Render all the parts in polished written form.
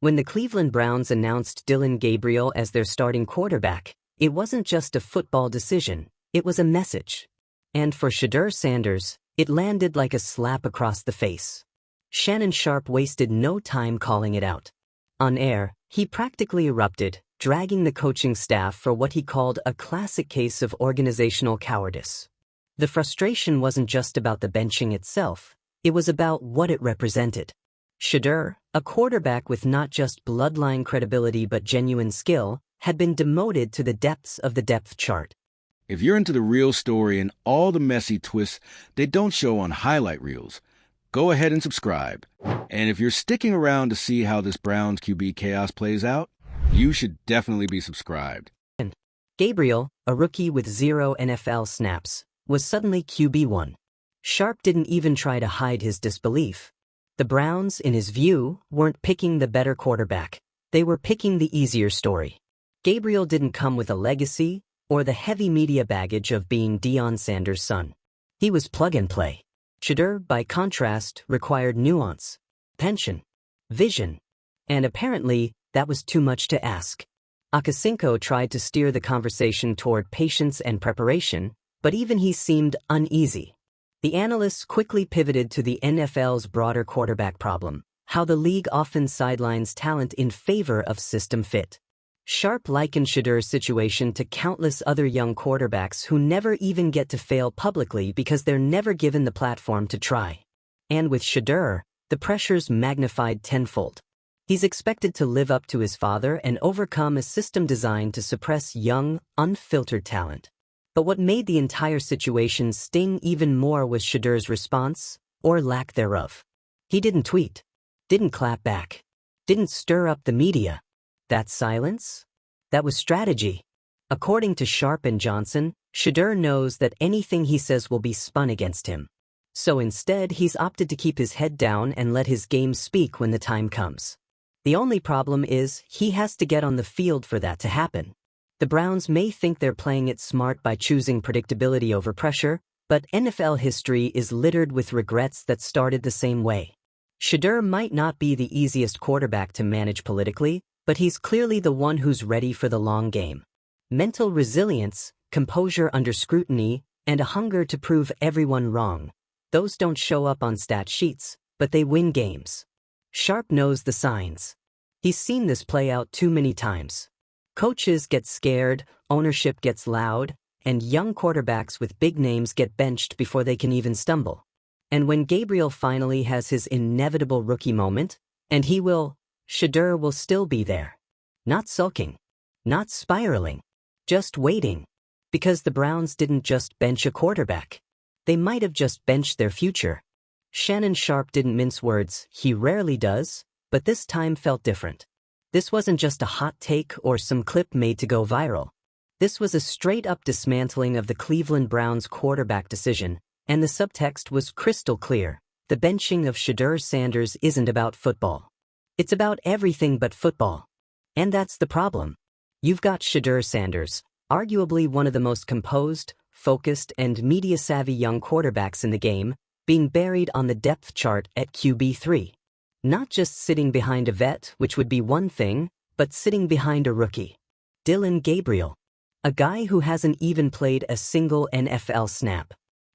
When the Cleveland Browns announced Dillon Gabriel as their starting quarterback, it wasn't just a football decision, it was a message. And for Shedeur Sanders, it landed like a slap across the face. Shannon Sharpe wasted no time calling it out. On air, he practically erupted, dragging the coaching staff for what he called a classic case of organizational cowardice. The frustration wasn't just about the benching itself, it was about what it represented. Shedeur, a quarterback with not just bloodline credibility but genuine skill, had been demoted to the depths of the depth chart. If you're into the real story and all the messy twists they don't show on highlight reels, go ahead and subscribe. And if you're sticking around to see how this Browns QB chaos plays out, you should definitely be subscribed. Gabriel, a rookie with 0 NFL snaps, was suddenly QB1. Sharpe didn't even try to hide his disbelief. The Browns, in his view, weren't picking the better quarterback. They were picking the easier story. Gabriel didn't come with a legacy or the heavy media baggage of being Deion Sanders' son. He was plug-and-play. Shedeur, by contrast, required nuance, pension, vision, and apparently, that was too much to ask. Akasinko tried to steer the conversation toward patience and preparation, but even he seemed uneasy. The analysts quickly pivoted to the NFL's broader quarterback problem, how the league often sidelines talent in favor of system fit. Sharpe likened Shedeur's situation to countless other young quarterbacks who never even get to fail publicly because they're never given the platform to try. And with Shedeur, the pressure's magnified tenfold. He's expected to live up to his father and overcome a system designed to suppress young, unfiltered talent. But what made the entire situation sting even more was Shedeur's response, or lack thereof. He didn't tweet, didn't clap back, didn't stir up the media. That silence? That was strategy. According to Sharpe and Johnson, Shedeur knows that anything he says will be spun against him. So instead, he's opted to keep his head down and let his game speak when the time comes. The only problem is, he has to get on the field for that to happen. The Browns may think they're playing it smart by choosing predictability over pressure, but NFL history is littered with regrets that started the same way. Shedeur might not be the easiest quarterback to manage politically, but he's clearly the one who's ready for the long game. Mental resilience, composure under scrutiny, and a hunger to prove everyone wrong. Those don't show up on stat sheets, but they win games. Sharpe knows the signs. He's seen this play out too many times. Coaches get scared, ownership gets loud, and young quarterbacks with big names get benched before they can even stumble. And when Gabriel finally has his inevitable rookie moment, and he will, Shedeur will still be there. Not sulking. Not spiraling. Just waiting. Because the Browns didn't just bench a quarterback. They might have just benched their future. Shannon Sharpe didn't mince words, he rarely does, but this time felt different. This wasn't just a hot take or some clip made to go viral. This was a straight-up dismantling of the Cleveland Browns quarterback decision, and the subtext was crystal clear. The benching of Shedeur Sanders isn't about football. It's about everything but football. And that's the problem. You've got Shedeur Sanders, arguably one of the most composed, focused, and media-savvy young quarterbacks in the game, being buried on the depth chart at QB3. Not just sitting behind a vet, which would be one thing, but sitting behind a rookie. Dillon Gabriel. A guy who hasn't even played a single NFL snap.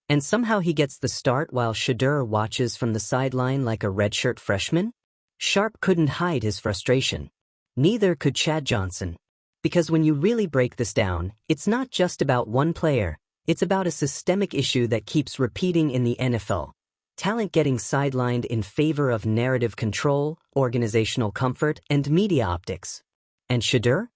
And somehow he gets the start while Shedeur watches from the sideline like a redshirt freshman? Sharpe couldn't hide his frustration. Neither could Chad Johnson. Because when you really break this down, it's not just about one player, it's about a systemic issue that keeps repeating in the NFL. Talent getting sidelined in favor of narrative control, organizational comfort, and media optics. And Shedeur?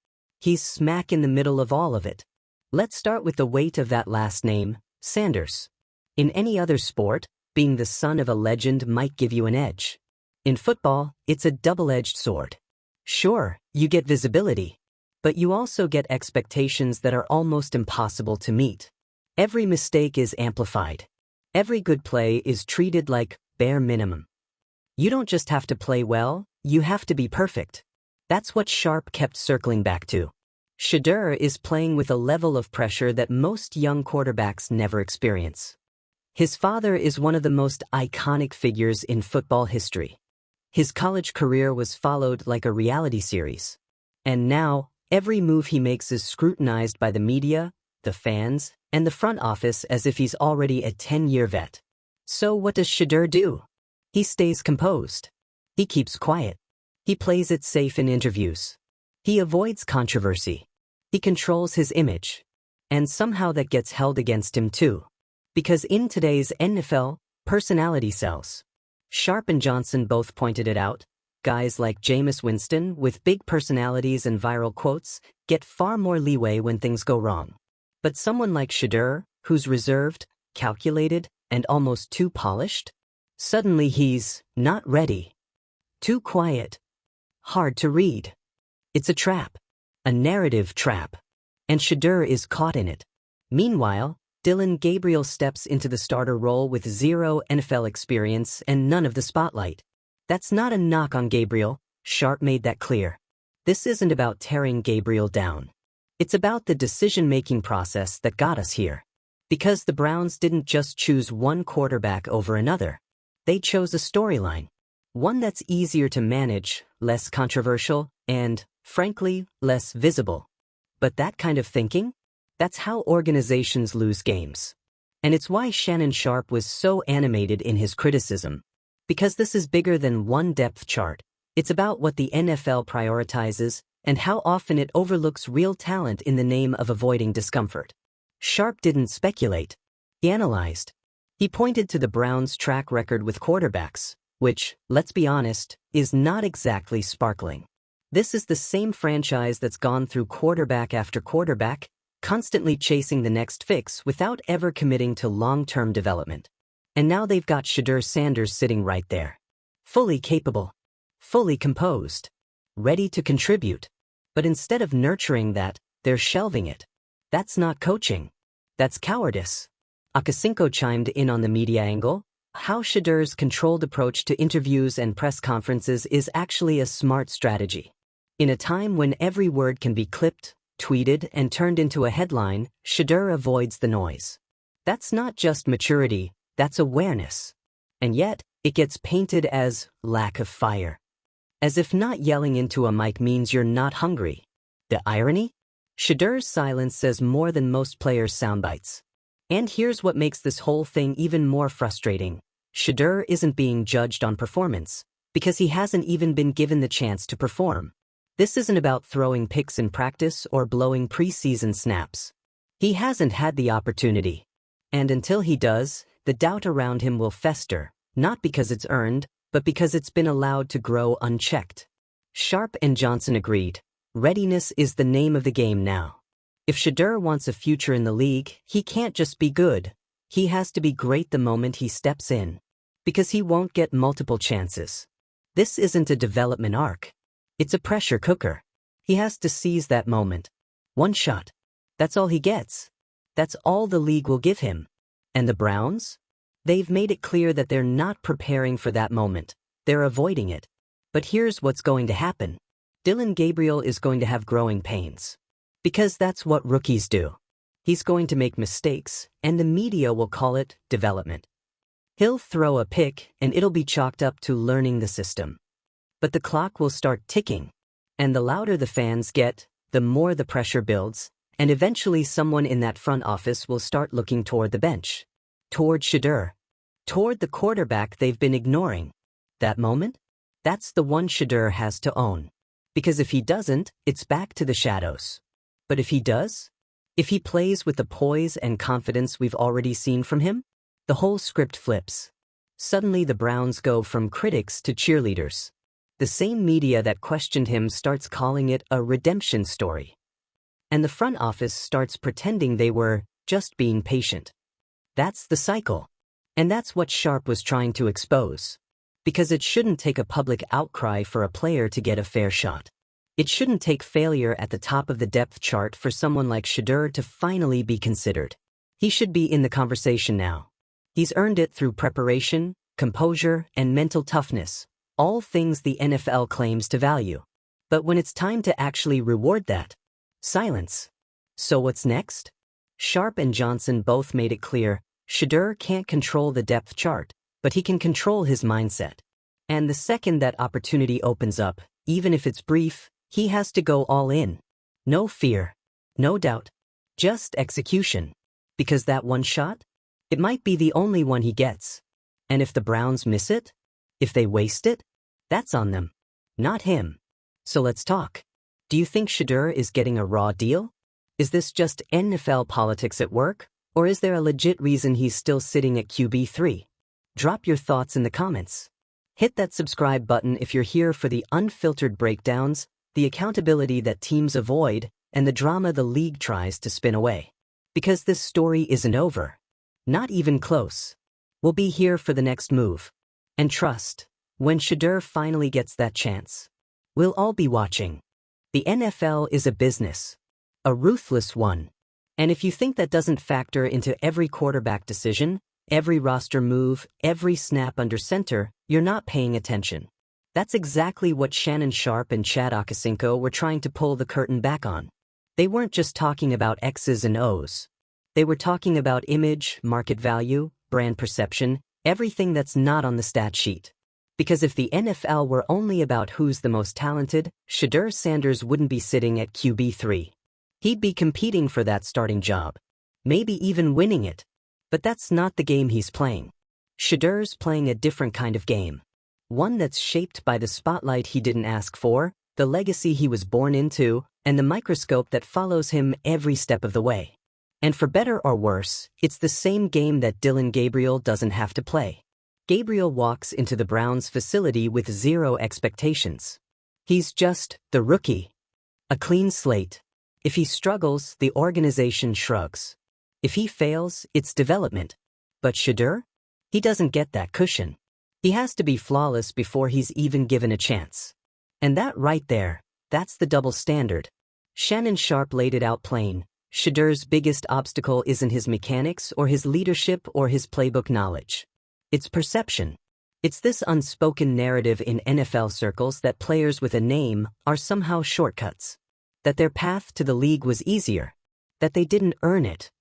He's smack in the middle of all of it. Let's start with the weight of that last name, Sanders. In any other sport, being the son of a legend might give you an edge. In football, it's a double-edged sword. Sure, you get visibility, but you also get expectations that are almost impossible to meet. Every mistake is amplified. Every good play is treated like bare minimum. You don't just have to play well, you have to be perfect. That's what Sharpe kept circling back to. Shedeur is playing with a level of pressure that most young quarterbacks never experience. His father is one of the most iconic figures in football history. His college career was followed like a reality series. And now, every move he makes is scrutinized by the media, the fans, and the front office as if he's already a 10-year vet. So what does Shedeur do? He stays composed. He keeps quiet. He plays it safe in interviews. He avoids controversy. He controls his image. And somehow that gets held against him too. Because in today's NFL, personality sells. Sharpe and Johnson both pointed it out. Guys like Jameis Winston, with big personalities and viral quotes, get far more leeway when things go wrong. But someone like Shedeur, who's reserved, calculated, and almost too polished, suddenly he's not ready. Too quiet. Hard to read. It's a trap. A narrative trap. And Shedeur is caught in it. Meanwhile, Dillon Gabriel steps into the starter role with zero NFL experience and none of the spotlight. That's not a knock on Gabriel. Sharpe made that clear. This isn't about tearing Gabriel down. It's about the decision-making process that got us here. Because the Browns didn't just choose one quarterback over another. They chose a storyline. One that's easier to manage, less controversial, and, frankly, less visible. But that kind of thinking? That's how organizations lose games. And it's why Shannon Sharpe was so animated in his criticism. Because this is bigger than one depth chart. It's about what the NFL prioritizes and how often it overlooks real talent in the name of avoiding discomfort. Sharpe didn't speculate. He analyzed. He pointed to the Browns' track record with quarterbacks, which, let's be honest, is not exactly sparkling. This is the same franchise that's gone through quarterback after quarterback, constantly chasing the next fix without ever committing to long-term development. And now they've got Shedeur Sanders sitting right there. Fully capable. Fully composed. Ready to contribute. But instead of nurturing that, they're shelving it. That's not coaching. That's cowardice. Akasinko chimed in on the media angle. How Shedeur's controlled approach to interviews and press conferences is actually a smart strategy. In a time when every word can be clipped, tweeted, and turned into a headline, Shedeur avoids the noise. That's not just maturity, that's awareness. And yet, it gets painted as lack of fire. As if not yelling into a mic means you're not hungry. The irony? Shedeur's silence says more than most players' soundbites. And here's what makes this whole thing even more frustrating. Shedeur isn't being judged on performance, because he hasn't even been given the chance to perform. This isn't about throwing picks in practice or blowing preseason snaps. He hasn't had the opportunity. And until he does, the doubt around him will fester, not because it's earned, but because it's been allowed to grow unchecked. Sharpe and Johnson agreed. Readiness is the name of the game now. If Shedeur wants a future in the league, he can't just be good. He has to be great the moment he steps in. Because he won't get multiple chances. This isn't a development arc. It's a pressure cooker. He has to seize that moment. One shot. That's all he gets. That's all the league will give him. And the Browns? They've made it clear that they're not preparing for that moment. They're avoiding it. But here's what's going to happen. Dillon Gabriel is going to have growing pains. Because that's what rookies do. He's going to make mistakes, and the media will call it development. He'll throw a pick, and it'll be chalked up to learning the system. But the clock will start ticking. And the louder the fans get, the more the pressure builds, and eventually someone in that front office will start looking toward the bench. Toward Shedeur. Toward the quarterback they've been ignoring. That moment? That's the one Shedeur has to own. Because if he doesn't, it's back to the shadows. But if he does? If he plays with the poise and confidence we've already seen from him? The whole script flips. Suddenly the Browns go from critics to cheerleaders. The same media that questioned him starts calling it a redemption story. And the front office starts pretending they were just being patient. That's the cycle. And that's what Sharpe was trying to expose. Because it shouldn't take a public outcry for a player to get a fair shot. It shouldn't take failure at the top of the depth chart for someone like Shedeur to finally be considered. He should be in the conversation now. He's earned it through preparation, composure, and mental toughness, all things the NFL claims to value. But when it's time to actually reward that, silence. So what's next? Sharpe and Johnson both made it clear, Shedeur can't control the depth chart, but he can control his mindset. And the second that opportunity opens up, even if it's brief, he has to go all in. No fear. No doubt. Just execution. Because that one shot? It might be the only one he gets. And if the Browns miss it? If they waste it? That's on them. Not him. So let's talk. Do you think Shedeur is getting a raw deal? Is this just NFL politics at work? Or is there a legit reason he's still sitting at QB3? Drop your thoughts in the comments. Hit that subscribe button if you're here for the unfiltered breakdowns, the accountability that teams avoid, and the drama the league tries to spin away. Because this story isn't over. Not even close. We'll be here for the next move. And trust, when Shedeur finally gets that chance, we'll all be watching. The NFL is a business. A ruthless one. And if you think that doesn't factor into every quarterback decision, every roster move, every snap under center, you're not paying attention. That's exactly what Shannon Sharpe and Chad Ochocinco were trying to pull the curtain back on. They weren't just talking about X's and O's. They were talking about image, market value, brand perception, everything that's not on the stat sheet. Because if the NFL were only about who's the most talented, Shedeur Sanders wouldn't be sitting at QB3. He'd be competing for that starting job. Maybe even winning it. But that's not the game he's playing. Shedeur's playing a different kind of game. One that's shaped by the spotlight he didn't ask for, the legacy he was born into, and the microscope that follows him every step of the way. And for better or worse, it's the same game that Dillon Gabriel doesn't have to play. Gabriel walks into the Browns facility with zero expectations. He's just the rookie. A clean slate. If he struggles, the organization shrugs. If he fails, it's development. But Shedeur? He doesn't get that cushion. He has to be flawless before he's even given a chance. And that right there, that's the double standard. Shannon Sharpe laid it out plain. Shedeur's biggest obstacle isn't his mechanics or his leadership or his playbook knowledge. It's perception. It's this unspoken narrative in NFL circles that players with a name are somehow shortcuts. That their path to the league was easier. That they didn't earn it.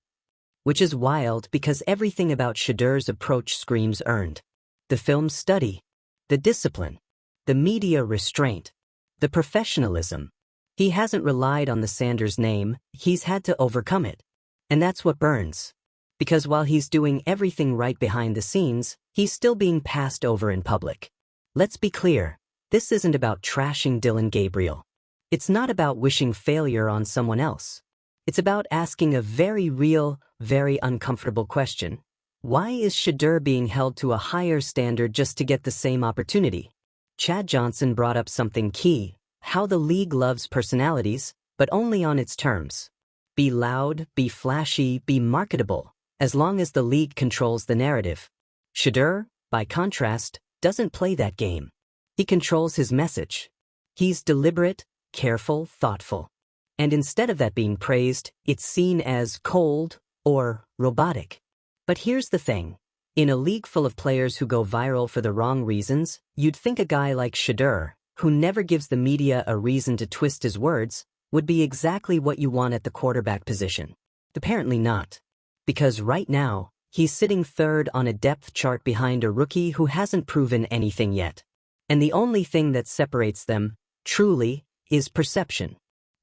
Which is wild because everything about Shedeur's approach screams earned. The film study. The discipline. The media restraint. The professionalism. He hasn't relied on the Sanders name, he's had to overcome it. And that's what burns. Because while he's doing everything right behind the scenes, he's still being passed over in public. Let's be clear, this isn't about trashing Dillon Gabriel. It's not about wishing failure on someone else. It's about asking a very real, very uncomfortable question. Why is Shedeur being held to a higher standard just to get the same opportunity? Chad Johnson brought up something key, how the league loves personalities, but only on its terms. Be loud, be flashy, be marketable, as long as the league controls the narrative. Shedeur, by contrast, doesn't play that game. He controls his message. He's deliberate, careful, thoughtful. And instead of that being praised, it's seen as cold or robotic. But here's the thing. In a league full of players who go viral for the wrong reasons, you'd think a guy like Shedeur, who never gives the media a reason to twist his words, would be exactly what you want at the quarterback position. Apparently not. Because right now, he's sitting third on a depth chart behind a rookie who hasn't proven anything yet. And the only thing that separates them, truly, is perception.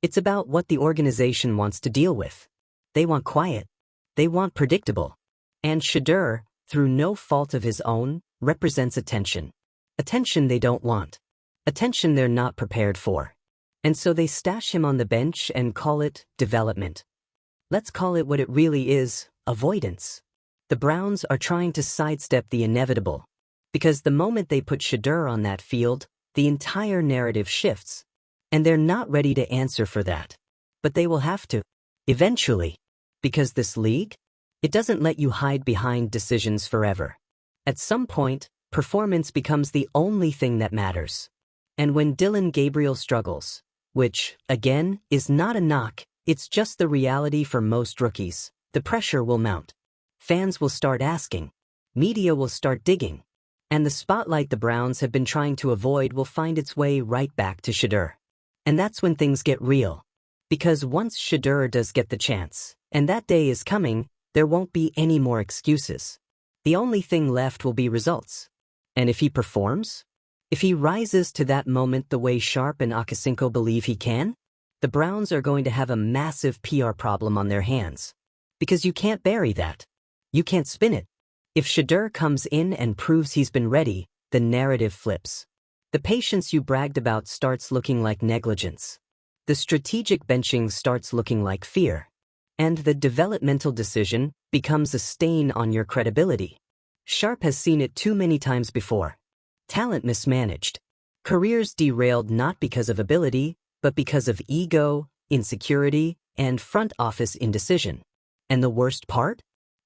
It's about what the organization wants to deal with. They want quiet. They want predictable. And Shedeur, through no fault of his own, represents attention. Attention they don't want. Attention they're not prepared for. And so they stash him on the bench and call it development. Let's call it what it really is, avoidance. The Browns are trying to sidestep the inevitable. Because the moment they put Shedeur on that field, the entire narrative shifts. And they're not ready to answer for that. But they will have to. Eventually. Because this league? It doesn't let you hide behind decisions forever. At some point, performance becomes the only thing that matters. And when Dillon Gabriel struggles, which, again, is not a knock, it's just the reality for most rookies, the pressure will mount. Fans will start asking. Media will start digging. And the spotlight the Browns have been trying to avoid will find its way right back to Shedeur. And that's when things get real. Because once Shedeur does get the chance, and that day is coming, there won't be any more excuses. The only thing left will be results. And if he performs? If he rises to that moment the way Sharpe and Akasinko believe he can, the Browns are going to have a massive PR problem on their hands. Because you can't bury that. You can't spin it. If Shedeur comes in and proves he's been ready, the narrative flips. The patience you bragged about starts looking like negligence. The strategic benching starts looking like fear. And the developmental decision becomes a stain on your credibility. Sharpe has seen it too many times before. Talent mismanaged. Careers derailed not because of ability, but because of ego, insecurity, and front office indecision. And the worst part?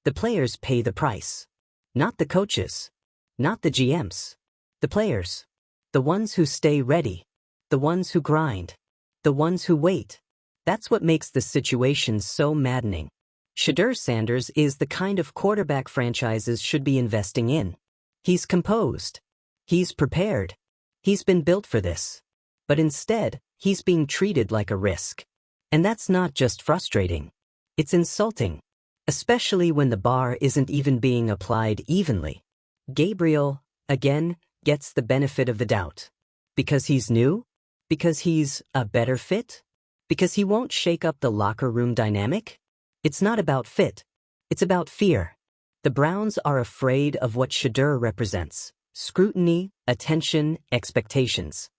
The players pay the price. Not the coaches. Not the GMs. The players. The ones who stay ready. The ones who grind. The ones who wait. That's what makes the situation so maddening. Shedeur Sanders is the kind of quarterback franchises should be investing in. He's composed. He's prepared. He's been built for this. But instead, he's being treated like a risk. And that's not just frustrating. It's insulting. Especially when the bar isn't even being applied evenly. Gabriel, again, gets the benefit of the doubt. Because he's new? Because he's a better fit? Because he won't shake up the locker room dynamic? It's not about fit. It's about fear. The Browns are afraid of what Shedeur represents. Scrutiny, attention, expectations.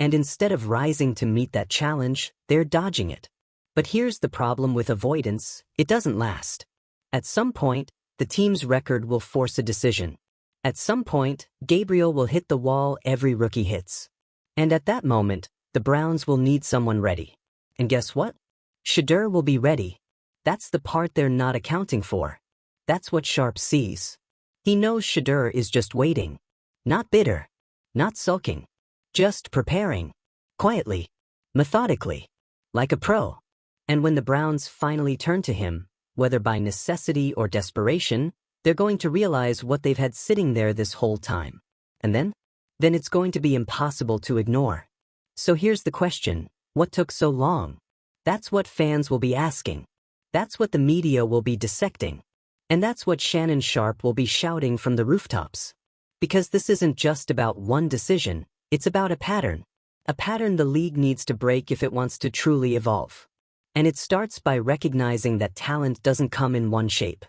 And instead of rising to meet that challenge, they're dodging it. But here's the problem with avoidance: it doesn't last. At some point, the team's record will force a decision. At some point, Gabriel will hit the wall every rookie hits. And at that moment, the Browns will need someone ready. And guess what? Shedeur will be ready. That's the part they're not accounting for. That's what Sharpe sees. He knows Shedeur is just waiting. Not bitter. Not sulking. Just preparing. Quietly. Methodically. Like a pro. And when the Browns finally turn to him, whether by necessity or desperation, they're going to realize what they've had sitting there this whole time. And then? Then it's going to be impossible to ignore. So here's the question: what took so long? That's what fans will be asking. That's what the media will be dissecting. And that's what Shannon Sharpe will be shouting from the rooftops. Because this isn't just about one decision, it's about a pattern. A pattern the league needs to break if it wants to truly evolve. And it starts by recognizing that talent doesn't come in one shape.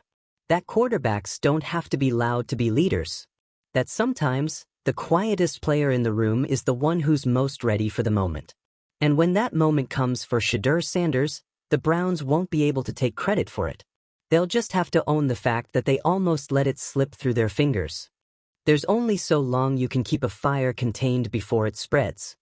That quarterbacks don't have to be loud to be leaders. That sometimes, the quietest player in the room is the one who's most ready for the moment. And when that moment comes for Shedeur Sanders, the Browns won't be able to take credit for it. They'll just have to own the fact that they almost let it slip through their fingers. There's only so long you can keep a fire contained before it spreads.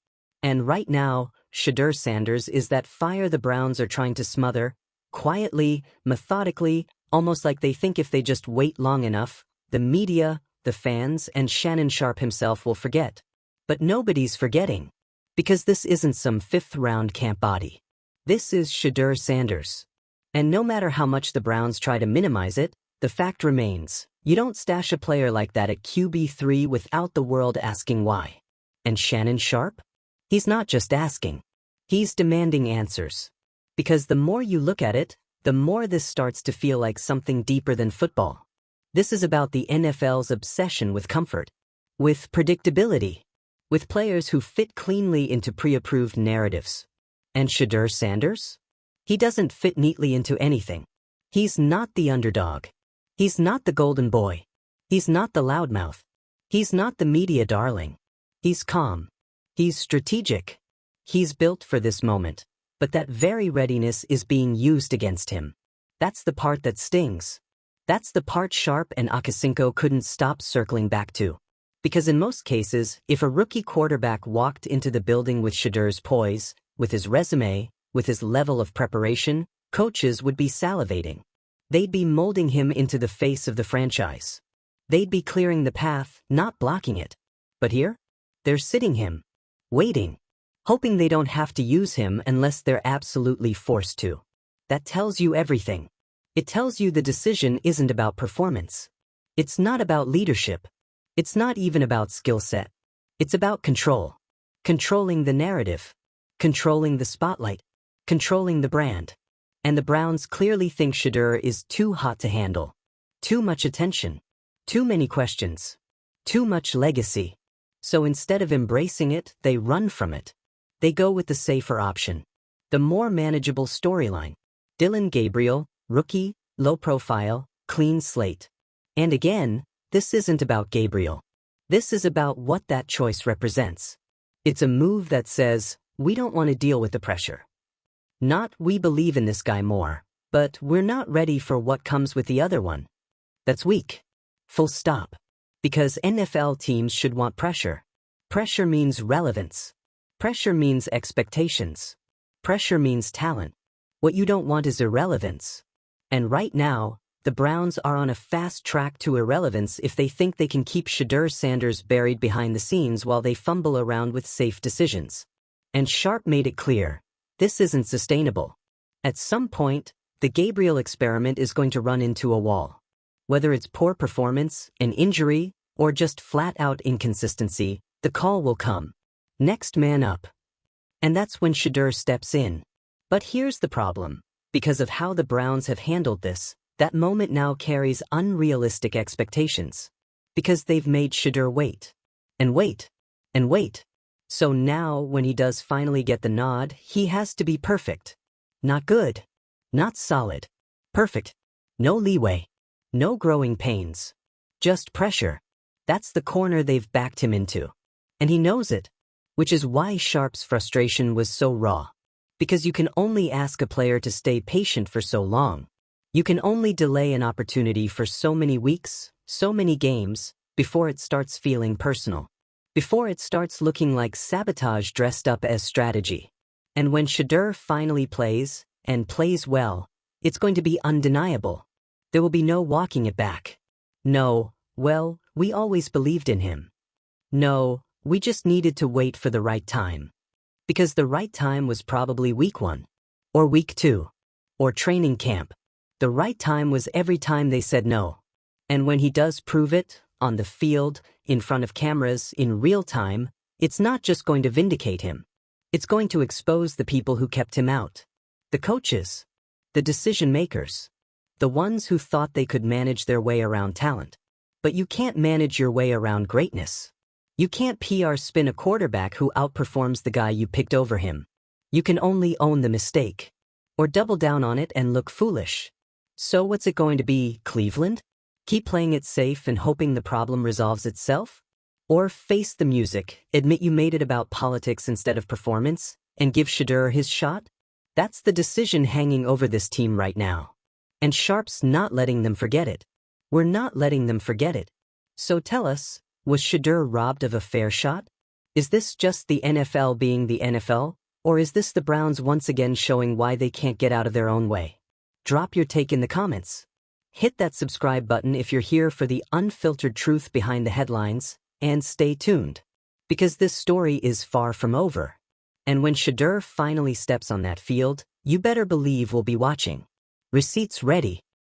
And right now, Shedeur Sanders is that fire the Browns are trying to smother, quietly, methodically, almost like they think if they just wait long enough, the media, the fans, and Shannon Sharpe himself will forget. But nobody's forgetting. Because this isn't some fifth-round camp body. This is Shedeur Sanders. And no matter how much the Browns try to minimize it, the fact remains: you don't stash a player like that at QB3 without the world asking why. And Shannon Sharpe? He's not just asking. He's demanding answers. Because the more you look at it, the more this starts to feel like something deeper than football. This is about the NFL's obsession with comfort, with predictability, with players who fit cleanly into pre-approved narratives. And Shedeur Sanders? He doesn't fit neatly into anything. He's not the underdog. He's not the golden boy. He's not the loudmouth. He's not the media darling. He's calm. He's strategic. He's built for this moment. But that very readiness is being used against him. That's the part that stings. That's the part Sharpe and Akasinko couldn't stop circling back to. Because in most cases, if a rookie quarterback walked into the building with Shedeur's poise, with his resume, with his level of preparation, coaches would be salivating. They'd be molding him into the face of the franchise. They'd be clearing the path, not blocking it. But here, they're sitting him, waiting, hoping they don't have to use him unless they're absolutely forced to. That tells you everything. It tells you the decision isn't about performance. It's not about leadership. It's not even about skill set. It's about control. Controlling the narrative. Controlling the spotlight. Controlling the brand. And the Browns clearly think Shedeur is too hot to handle. Too much attention. Too many questions. Too much legacy. So instead of embracing it, they run from it. They go with the safer option. The more manageable storyline. Dillon Gabriel, rookie, low profile, clean slate. And again, this isn't about Gabriel. This is about what that choice represents. It's a move that says, we don't want to deal with the pressure. Not we believe in this guy more, but we're not ready for what comes with the other one. That's weak. Full stop. Because NFL teams should want pressure. Pressure means relevance. Pressure means expectations. Pressure means talent. What you don't want is irrelevance. And right now, the Browns are on a fast track to irrelevance if they think they can keep Shedeur Sanders buried behind the scenes while they fumble around with safe decisions. And Sharpe made it clear, this isn't sustainable. At some point, the Gabriel experiment is going to run into a wall. Whether it's poor performance, an injury, or just flat-out inconsistency, the call will come. Next man up. And that's when Shedeur steps in. But here's the problem. Because of how the Browns have handled this, that moment now carries unrealistic expectations. Because they've made Shedeur wait. And wait. And wait. So now, when he does finally get the nod, he has to be perfect. Not good. Not solid. Perfect. No leeway. No growing pains. Just pressure. That's the corner they've backed him into. And he knows it. Which is why Sharpe's frustration was so raw. Because you can only ask a player to stay patient for so long. You can only delay an opportunity for so many weeks, so many games, before it starts feeling personal. Before it starts looking like sabotage dressed up as strategy. And when Shedeur finally plays, and plays well, it's going to be undeniable. There will be no walking it back. No, well, we always believed in him. No, we just needed to wait for the right time. Because the right time was probably week 1. Or week 2. Or training camp. The right time was every time they said no. And when he does prove it, on the field, in front of cameras, in real time, it's not just going to vindicate him. It's going to expose the people who kept him out. The coaches. The decision makers. The ones who thought they could manage their way around talent. But you can't manage your way around greatness. You can't PR spin a quarterback who outperforms the guy you picked over him. You can only own the mistake. Or double down on it and look foolish. So what's it going to be, Cleveland? Keep playing it safe and hoping the problem resolves itself? Or face the music, admit you made it about politics instead of performance, and give Shedeur his shot? That's the decision hanging over this team right now. And Sharpe's not letting them forget it. We're not letting them forget it. So tell us, was Shedeur robbed of a fair shot? Is this just the NFL being the NFL? Or is this the Browns once again showing why they can't get out of their own way? Drop your take in the comments. Hit that subscribe button if you're here for the unfiltered truth behind the headlines, and stay tuned. Because this story is far from over. And when Shedeur finally steps on that field, you better believe we'll be watching. Receipts ready.